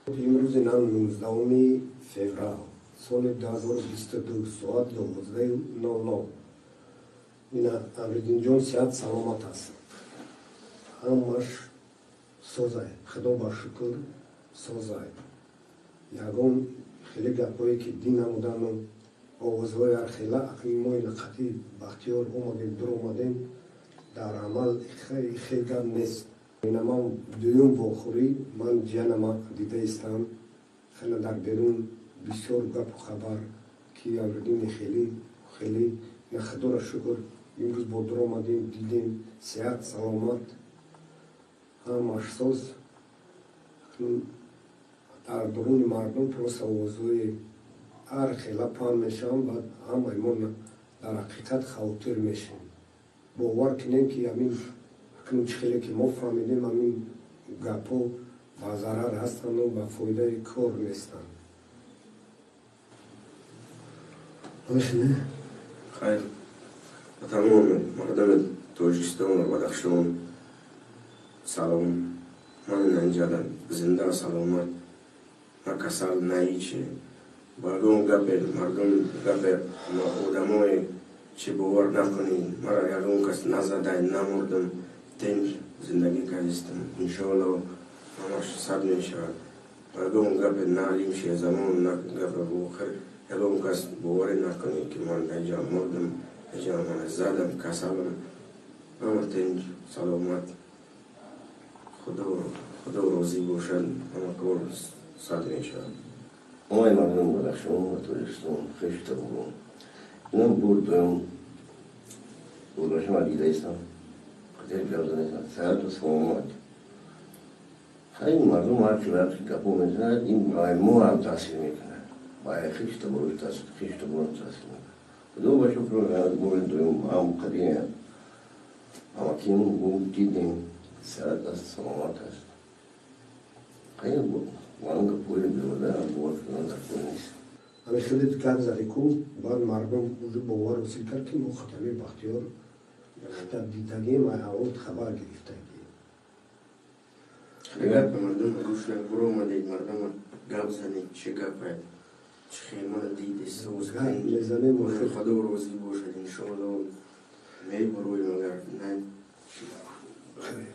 امروز نام 19 فوریه سال 2022 ساعت 12:00 اینا امریدین جان صحت سلامت است همش سازه خدا با شکر سازه یگان خیلی گپایی که دین نمودن آوازهای خیلی اقلی ما لقتی بختیار اومدیم در اومدیم در عمل خیلی گپ نیست اینا من دویم بخوری من جانم دیده استم خیلی در بیرون بسیار گپ و خبر که آوردین خیلی خدا را شکر امروز با در آمدیم دیدیم صحت سلامت هم اشساز در درون مردم پروس آوازوی هر خیلی پان میشم بعد هم ایمون در حقیقت خاطر میشیم باور کنیم که همین اکنون خیلی که ما فهمیدیم همین گپا با ضرر هستن و با فایده کار نیستن خیر تمام مردم تاجیکستان و بدخشان سلام من اینجا زنده و سلامت ما کسل نایچه مردم گپ آدمای چه باور نکنید مرا یگان کس نزده نمردم تنج زندگی کردستم انشاءالله همش صد میشود مردم گپ نعلیم شه زمان گپ بخیر یگان کس باور نکنید که من اینجا مردم اینجا من زدم کسلم همه تنج سلامت خدا راضی باشد همه کار صد میشود آقای مردم بدخشان و تاجیکستان خشت بودم اینم بردم برداشم عدیده استم خیلی جوزه نیستم صحت و سلامت خیلی مردم هر که وقتی گپو میزند این برای ما هم تاثیر میکنه برای خشت برای تاثیر میکنه خدا با شکر از بردم هم قدیم اما که اون دیدیم صحت و سلامت هست خیلی بود من گپوی بیرده هم باور کنم در کنه نیست همه خیلی دکت زده کن بعد مردم باور وسیل کرد که ما خطبه بختیار خطب دیدگی ما حوالت خبر گرفتگی خیلی به مردم روش نگرو اومدید مردم گپ زنید چه گپه چه خیمان دیدی سوز کنید خدا روزی باشد انشاءالله می بروی مگر نه خیلی